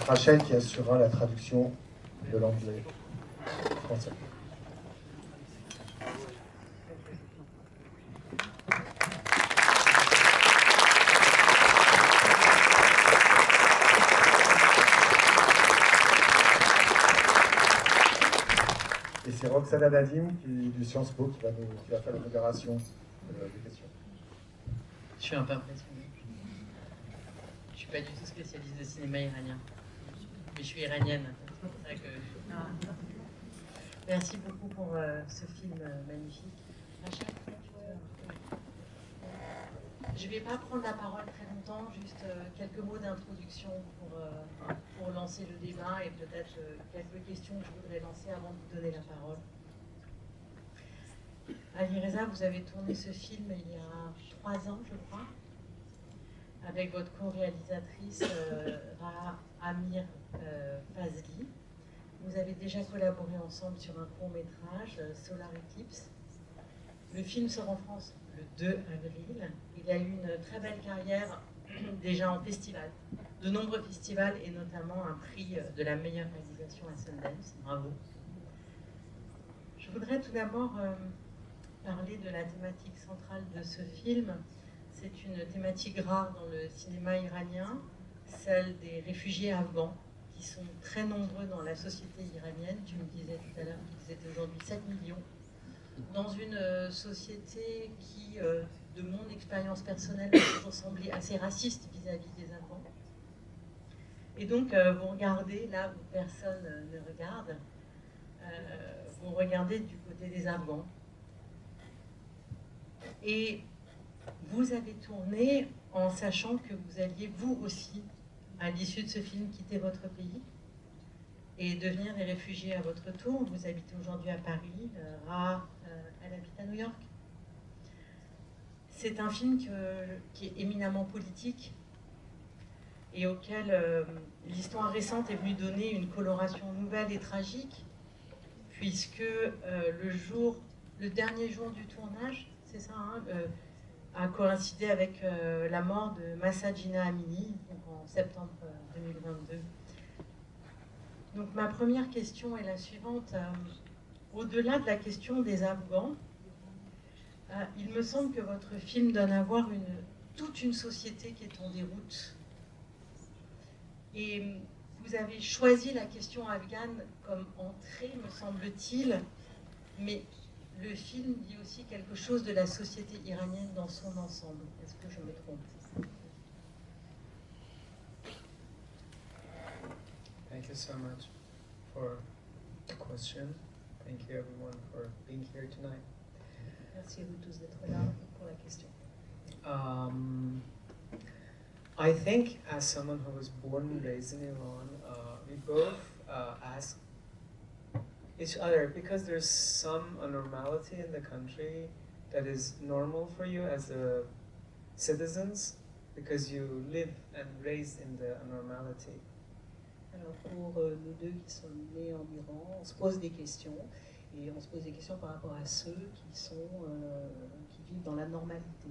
Rachel qui assurera la traduction de l'anglais français. Et c'est Roxana Nadim du Sciences Po qui va faire la modération des questions. Je suis un peu impressionné. Je ne suis pas du tout spécialiste de cinéma iranien. Mais je suis iranienne. C'est pour ça que... Merci beaucoup pour ce film magnifique. Je ne vais pas prendre la parole très longtemps, juste quelques mots d'introduction pour lancer le débat et peut-être quelques questions que je voudrais lancer avant de vous donner la parole. Ali Reza, vous avez tourné ce film il y a 3 ans, je crois, avec votre co-réalisatrice Raha Amir Fazli. Vous avez déjà collaboré ensemble sur un court-métrage, Solar Eclipse. Le film sort en France le 2 avril. Il a eu une très belle carrière déjà en festival, de nombreux festivals et notamment un prix de la meilleure réalisation à Sundance. Bravo. Je voudrais tout d'abord parler de la thématique centrale de ce film. C'est une thématique rare dans le cinéma iranien, celle des réfugiés afghans, qui sont très nombreux dans la société iranienne. Tu me disais tout à l'heure qu'ils étaient aujourd'hui 7 millions. Dans une société qui, de mon expérience personnelle, m'a toujours semblé assez raciste vis-à-vis des Afghans. Et donc, vous regardez là où personne ne regarde, vous regardez du côté des Afghans. Et vous avez tourné en sachant que vous alliez, vous aussi, à l'issue de ce film, quitter votre pays et devenir des réfugiés à votre tour. Vous habitez aujourd'hui à Paris, Raha, elle habite à New York. C'est un film qui est éminemment politique et auquel l'histoire récente est venue donner une coloration nouvelle et tragique, puisque le dernier jour du tournage, c'est ça, hein, a coïncidé avec la mort de Mahsa Jina Amini, donc en septembre 2022. Donc ma première question est la suivante. Au-delà de la question des Afghans, il me semble que votre film donne à voir toute une société qui est en déroute. Et vous avez choisi la question afghane comme entrée, me semble-t-il, mais le film dit aussi quelque chose de la société iranienne dans son ensemble. Est-ce que je me trompe? Thank you so much for the question. Thank you everyone for being here tonight. Merci à vous tous d'être là pour la question. I think as someone who was born and raised in Iran, we both ask each other, because there's some abnormality in the country that is normal for you as a citizens, because you live and raised in the abnormality. Alors pour nous deux qui sommes nés en Iran, on se pose des questions, et on se pose des questions par rapport à ceux qui vivent dans la normalité.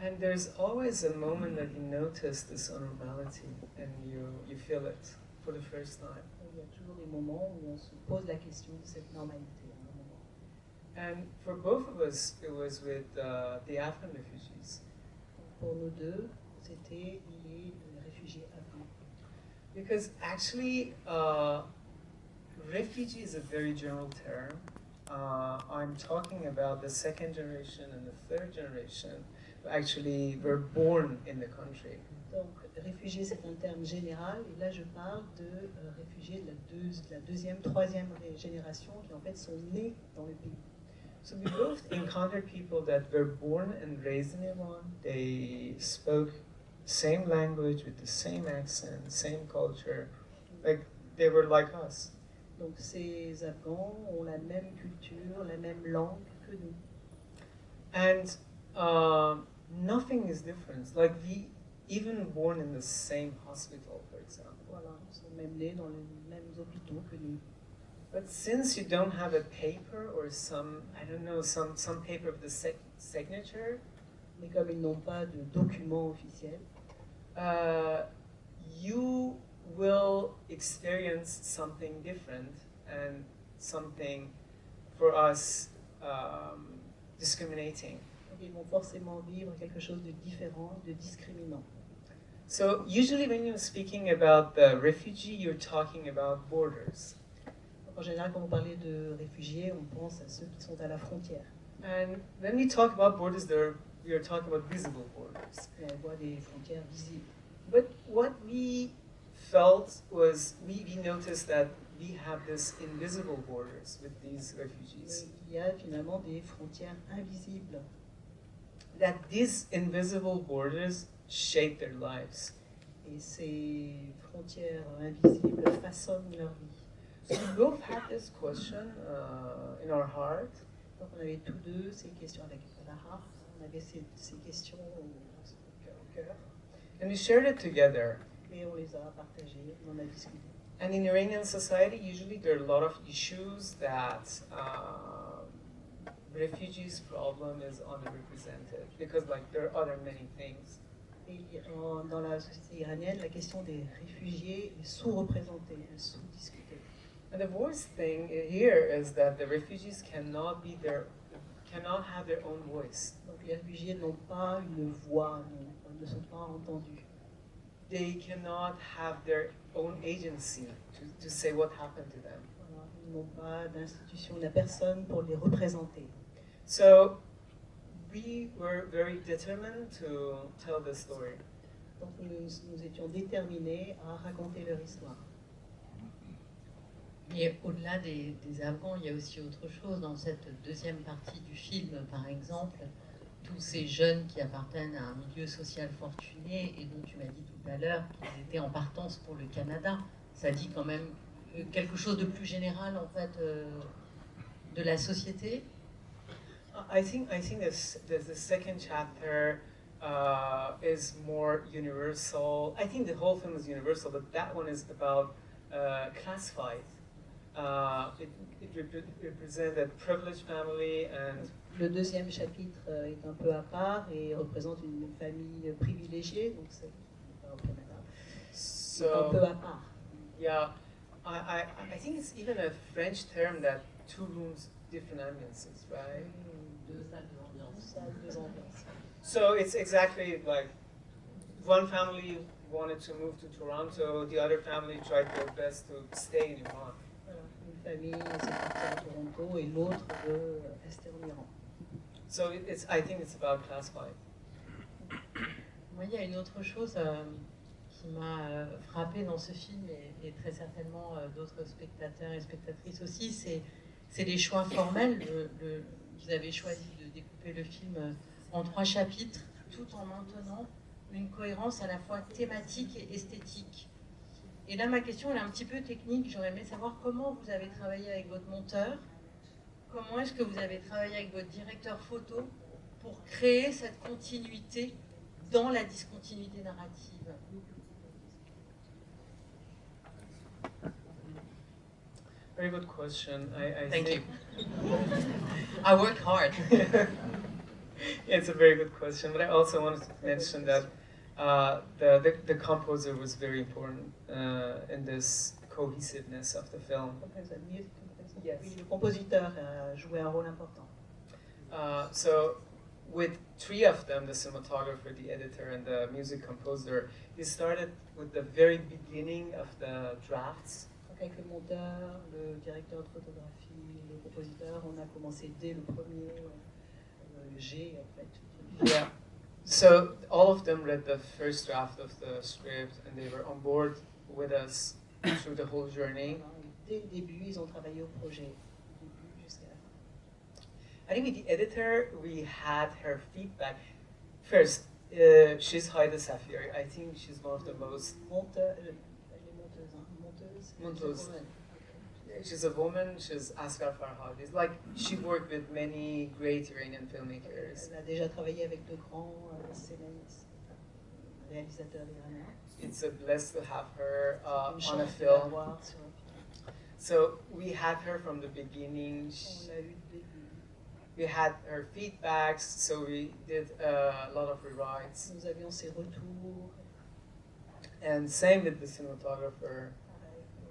And there's always a moment that you notice this abnormality and you feel it for the first time. Il y a toujours des moments où on se pose la question de cette normalité. And for both of us, it was with the Afghan refugees. Pour nous deux, c'était lié aux réfugiés afghans. Because actually, refugee is a very general term. I'm talking about the second generation and the third generation who actually were born in the country. Donc, réfugié, c'est un terme général, et là je parle de réfugiés de la deuxième, troisième génération qui en fait sont nés dans le pays. So we both encountered people that were born and raised in Iran. They spoke same language with the same accent, same culture, like they were like us. Donc ces Afghans ont la même culture, la même langue que nous. And nothing is different. Like we even born in the same hospital, for example. Voilà, ils sont même nés dans les mêmes hôpitaux que nous. But since you don't have a paper or some, I don't know, some paper of the signature, mais comme ils n'ont pas de document officiel, you will experience something different and something for us discriminating. Donc, ils vont forcément vivre quelque chose de différent, de discriminant. So usually when you're speaking about the refugee, you're talking about borders. Donc, en général, quand vous parlez de réfugiés, on pense à ceux qui sont à la frontière. And when we talk about borders, we are talking about visible borders. Et on voit des frontières visibles. But what we felt was we noticed that we have this invisible borders with these refugees. Mais il y a finalement des frontières invisibles. That these invisible borders shape their lives. Et ces frontières invisibles façonnent leur vie. So we both had this question in our heart. Donc on avait tous deux ces questions avec Lara, on avait ces questions au cœur, And we shared it together. et on les a partagées, on en a discuté. And in Iranian society, usually there are a lot of issues that refugees' problem is underrepresented because, like, there are other many things. Et dans la société iranienne, la question des réfugiés est sous-représentée, elle est sous-discutée. And the worst thing here is that the refugees cannot have their own voice. Donc les réfugiés n'ont pas une voix, ne sont pas entendus. They cannot have their own agency to say what happened to them. Voilà, ils n'ont pas d'institution, il n'y a personne pour les représenter. So we were very determined to tell the story. Donc nous étions déterminés à raconter leur histoire. Et au-delà des Afghans, il y a aussi autre chose. Dans cette deuxième partie du film, par exemple, tous ces jeunes qui appartiennent à un milieu social fortuné et dont tu m'as dit tout à l'heure qu'ils étaient en partance pour le Canada, ça dit quand même quelque chose de plus général, en fait, de la société. I think the second chapter is more universal. I think the whole film is universal, but that one is about class fight. It represents a privileged family and. Le deuxième chapitre est un peu à part et représente une famille privilégiée, donc c'est au Canada. Un peu à part. Yeah, I think it's even a French term that two rooms, different ambiances, right? Deux salles d'ambiance. So it's exactly like one family wanted to move to Toronto, the other family tried their best to stay in Iran. Voilà, une famille s'est partie à Toronto et l'autre veut rester en Iran. So I think it's about class fight. Moi, il y a une autre chose qui m'a frappée dans ce film et très certainement d'autres spectateurs et spectatrices aussi, c'est les choix formels. Vous avez choisi de découper le film en 3 chapitres, tout en maintenant une cohérence à la fois thématique et esthétique. Et là, ma question elle est un petit peu technique. J'aurais aimé savoir comment vous avez travaillé avec votre monteur, comment est-ce que vous avez travaillé avec votre directeur photo pour créer cette continuité dans la discontinuité narrative. Very good question. I Thank think you. I work hard. It's a very good question, but I also wanted to mention that the composer was very important in this cohesiveness of the film. Yes. Oui, le compositeur a joué un rôle important. So with 3 of them, the cinematographer, the editor, and the music composer, he started with the very beginning of the drafts. Donc avec le monteur, le directeur de photographie, le compositeur, on a commencé dès le premier G en fait. Yeah. So all of them read the first draft of the script, and they were on board with us through the whole journey. Dès le début, ils ont travaillé au projet, du début jusqu'à la fin. I think with the editor, we had her feedback. First, she's Haida Safiri. I think she's one of the most... Monteuse. She's a woman, she's Asghar Farhadi. It's like she worked with many great Iranian filmmakers. Elle a déjà travaillé avec de grands scénaristes, réalisateurs iraniens. It's a bless to have her on a film. So we had her from the beginning. We had her feedbacks, so we did a lot of rewrites. Nous avions ses retours. And same with the cinematographer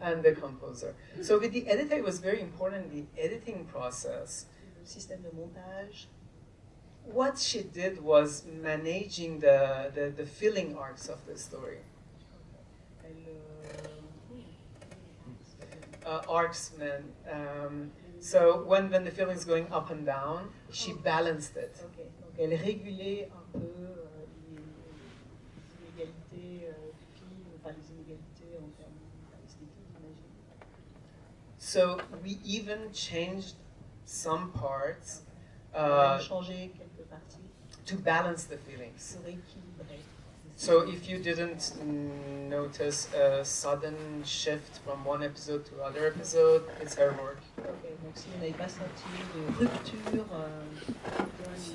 and the composer. So with the editor, it was very important in the editing process. Le système de montage. What she did was managing the feeling arcs of the story. Arcs meant, so when the feeling is going up and down, she balanced it. Okay. Donc elle régulait un peu les inégalités du film, enfin les inégalités en termes esthétiques, j'imagine. So we even changed some parts Changer quelques parties to balance the feelings. pour équilibrer. So if you didn't notice a sudden shift from one episode to other episode, it's her work. Okay, donc si vous n'avez pas senti de rupture d'un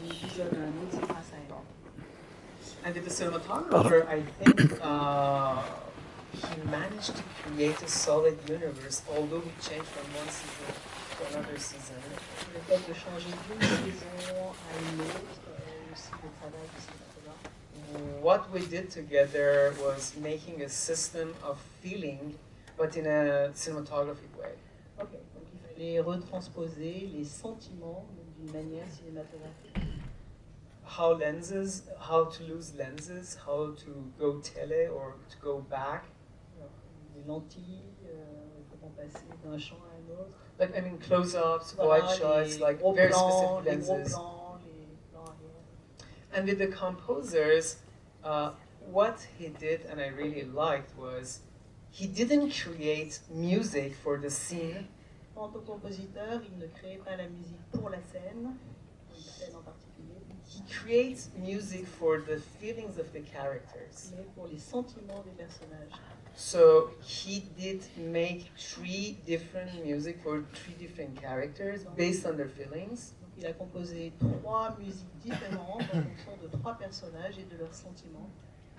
épisode à un autre, c'est grâce à elle. And with the cinematographer, I think he managed to create a solid universe, although we changed from one season to another season. Le fait de changer d'une saison à une autre, aussi le travail du cinématographe. What we did together was making a system of feeling, but in a cinematographic way. Ok, donc il fallait retransposer les sentiments d'une manière cinématographique. How to lose lenses, how to go tele or to go back. Alors, les lentilles, comment passer d'un champ à un autre. Like, I mean, close-ups, Voilà, wide shots, like gros very plans, specific les gros lenses. plans, les plans arrière. And with the composers, what he did, and I really liked, was he didn't create music for the scene. Quant au compositeur, il ne créait pas la musique pour la scène en particulier, He creates music for the feelings of the characters. mais pour les sentiments des personnages. So he did make 3 different music for 3 different characters based on their feelings. Donc il a composé 3 musiques différentes en fonction de 3 personnages et de leurs sentiments.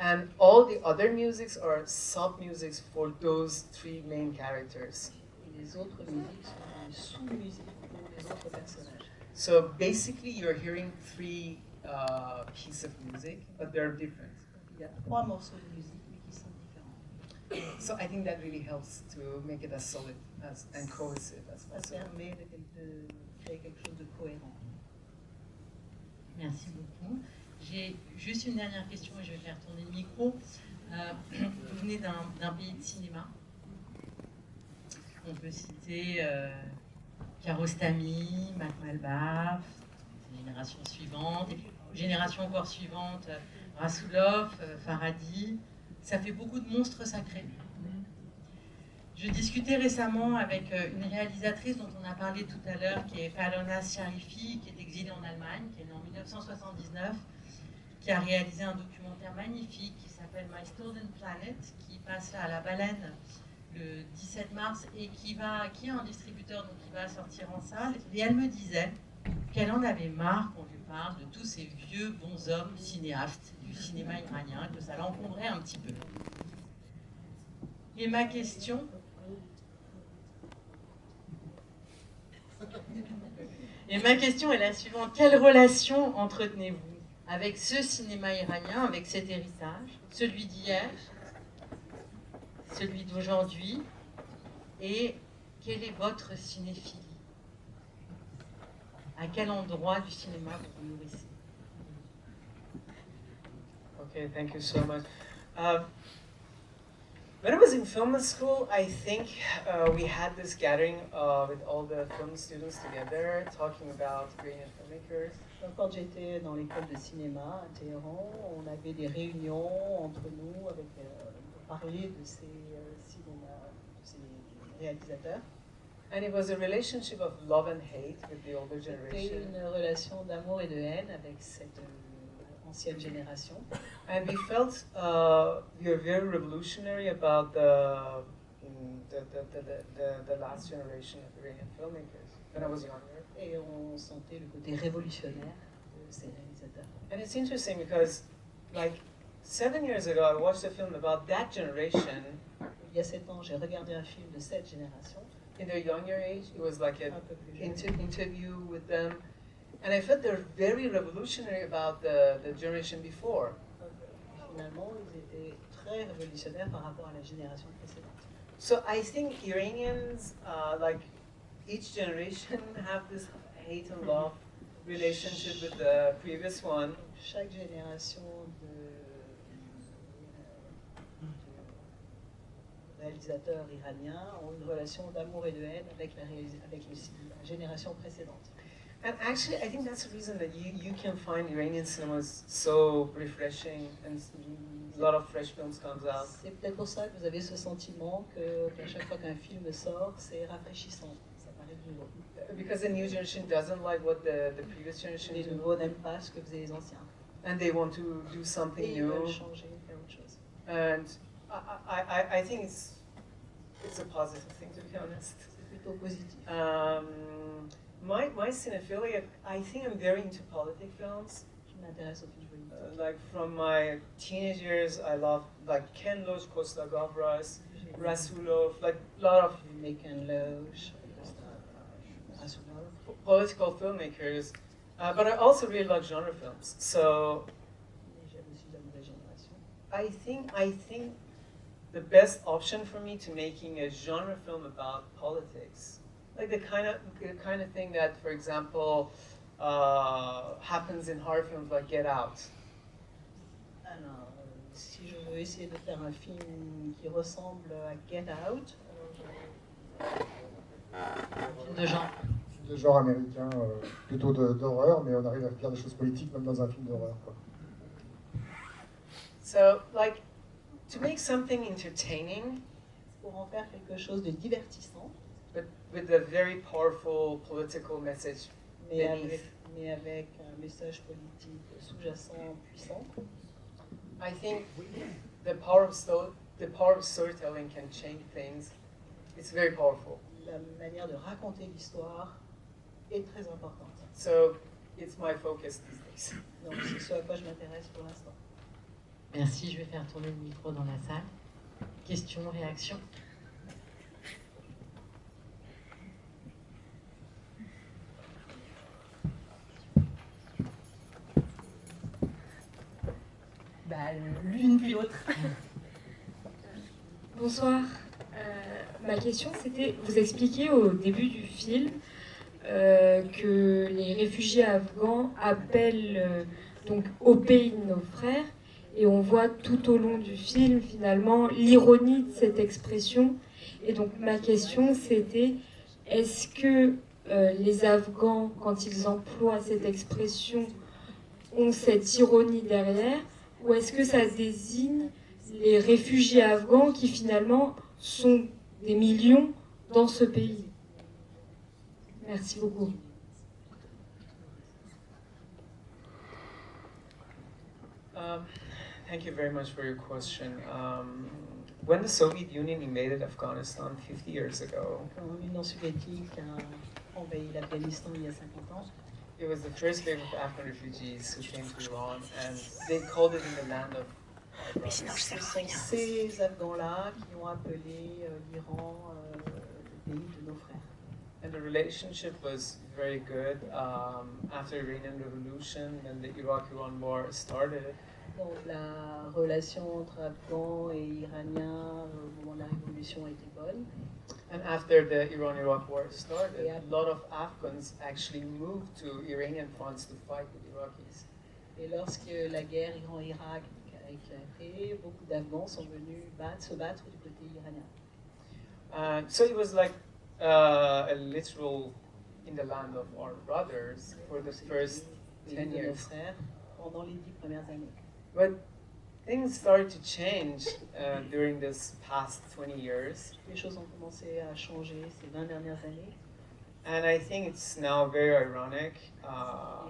And all the other musics are sub-musics for those 3 main characters. Et les autres musiques sont des sous-musiques pour les autres personnages. So basically you're hearing 3 pieces of music, but they're different. Donc il y a 3 morceaux de musique, mais qui sont différents. So I think that really helps to make it as solid as and cohesive as Ça possible. permet de créer quelque chose de cohérent. Merci beaucoup. J'ai juste une dernière question et je vais faire tourner le micro. Vous venez d'un pays de cinéma. On peut citer Kiarostami, Mac Malbaf, génération suivante, et puis génération encore suivante, Rassoulov, Farhadi. Ça fait beaucoup de monstres sacrés. Je discutais récemment avec une réalisatrice dont on a parlé tout à l'heure, qui est Falona Sharifi, qui est exilée en Allemagne, qui est née en 1979, qui a réalisé un documentaire magnifique qui s'appelle My Stolen Planet, qui passe à la Baleine le 17 mars et qui est un distributeur, donc qui va sortir en salle. Et elle me disait qu'elle en avait marre qu'on lui parle de tous ces vieux bonshommes cinéastes du cinéma iranien, que ça l'encombrait un petit peu. Et ma question... est la suivante. Quelle relation entretenez-vous avec ce cinéma iranien, avec cet héritage, celui d'hier, celui d'aujourd'hui, et quelle est votre cinéphilie? À quel endroit du cinéma vous vous nourrissez? Okay, thank you so much. When I was in film school, I think we had this gathering with all the film students together, talking about Iranian filmmakers. Donc, quand j'étais dans l'école de cinéma à Téhéran, on avait des réunions entre nous avec, pour parler de ces réalisateurs. And it was a relationship of love and hate with the older C'était generation. une relation d'amour et de haine avec cette ancienne génération. And we felt we were very revolutionary about the last generation of Iranian filmmakers when I was younger. Et on sentait le côté révolutionnaire de ces réalisateurs. And it's interesting because, like, 7 years ago, I watched a film about that generation. Il y a 7 ans, j'ai regardé un film de cette génération. In their younger age, it was like an Un peu plus jeune. interview with them. And I felt they're very revolutionary about the generation before. finalement, ils étaient très révolutionnaires par rapport à la génération précédente. So I think Iranians, like each generation, have this hate and love relationship with the previous one. Chaque génération de réalisateurs iraniens ont une relation d'amour et de haine avec la génération précédente. And actually, I think that's the reason that you can find Iranian cinemas so refreshing and a lot of fresh films comes out. C'est peut-être pour ça que vous avez ce sentiment qu'à chaque fois qu'un film sort, c'est rafraîchissant. Ça paraît nouveau. Because the new generation doesn't like what the previous generation Les do. nouveaux n'aiment pas ce que faisaient les anciens. And they want to do something Et ils new. veulent changer, faire autre chose. And I think it's a positive thing, to be honest. C'est plutôt positif. My cinephilia, I think I'm very into politic films. Je m'intéresse aux films politiques. Like from my teenage years, I love like Ken Loach, Costa Gavras, Rasulov, like a lot of Mekan Loach, Rasulov. political filmmakers. But I also really like genre films. So J'aime aussi la nouvelle génération. I think the best option for me to making a genre film about politics, like the kind of thing that, for example, happens in horror films like Get Out. Alors, si je veux essayer de faire un film qui ressemble à Get Out, un film de genre. De genre américain, plutôt d'horreur, mais on arrive à faire des choses politiques même dans un film d'horreur. So, like, to make something entertaining, Pour en faire quelque chose de divertissant, but with a very powerful political message mais beneath, avec un message politique sous-jacent puissant, I think the power of storytelling can change things. It's very powerful. la manière de raconter l'histoire est très importante. So, it's my focus these days. Donc c'est ce à quoi je m'intéresse pour l'instant. Merci, je vais faire tourner le micro dans la salle. Questions, réactions? Bah, l'une puis l'autre. Bonsoir. Ma question, c'était, vous expliquez au début du film que les réfugiés afghans appellent donc au pays de nos frères, et on voit tout au long du film finalement l'ironie de cette expression. Et donc ma question, c'était, est-ce que les Afghans, quand ils emploient cette expression, ont cette ironie derrière, ou est-ce que ça désigne les réfugiés afghans qui finalement sont des millions dans ce pays? Merci beaucoup. Thank you very much for your question. When the Soviet Union invaded Afghanistan 50 years ago, Quand l'Union soviétique a envahi l'Afghanistan il y a 50 ans, it was the first wave of Afghan refugees who came to Iran, and they called it in the land of our brothers. ce sont ces Afghans-là qui ont appelé l'Iran le pays de nos frères. And the relationship was very good. After the Iranian Revolution and the Iraq-Iran War started, Donc la relation entre Afghans et Iraniens au moment de la Révolution était bonne. and after the Iran-Iraq War started, Yeah. a lot of Afghans actually moved to Iranian fronts to fight with Iraqis. Et lorsque la guerre Iran-Irak a éclaté, beaucoup d'Afghans sont venus se battre du côté iranien. So it was like a literal in the land of our brothers for the first Pays 10 de nos years. frères pendant les 10 premières années. But things started to change during this past 20 years. Les choses ont commencé à changer ces 20 dernières années. And I think it's now very ironic.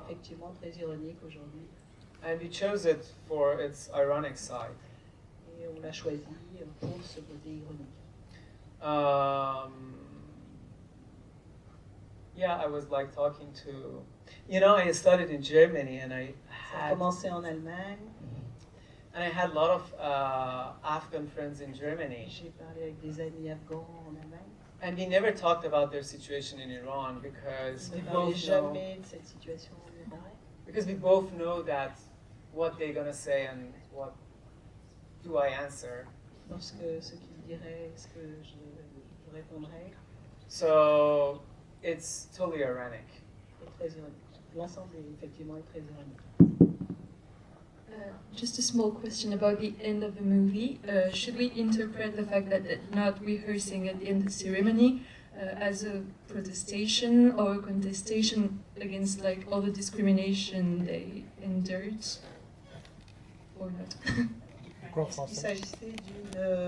Effectivement, très ironique aujourd'hui. And we chose it for its ironic side. Et on l'a choisi pour ce côté ironique. Yeah, I was like talking to, I studied in Germany, and I Ça a had commencé en Allemagne. a lot of Afghan friends in Germany, J'ai parlé avec des amis afghans en Allemagne. and we never talked about their situation in Iran because On we ne parlait both know jamais de cette situation en Iran. that what they're gonna say and what do I answer? Lorsque ce qu'il dirait, ce que je répondrais, So it's totally ironic. est très ironique. L'ensemble est effectivement très ironique. Just a small question about the end of the movie. Should we interpret the fact that not rehearsing at the end of the ceremony as a protestation or a contestation against like all the discrimination they endured, or not? Il s'agissait d'une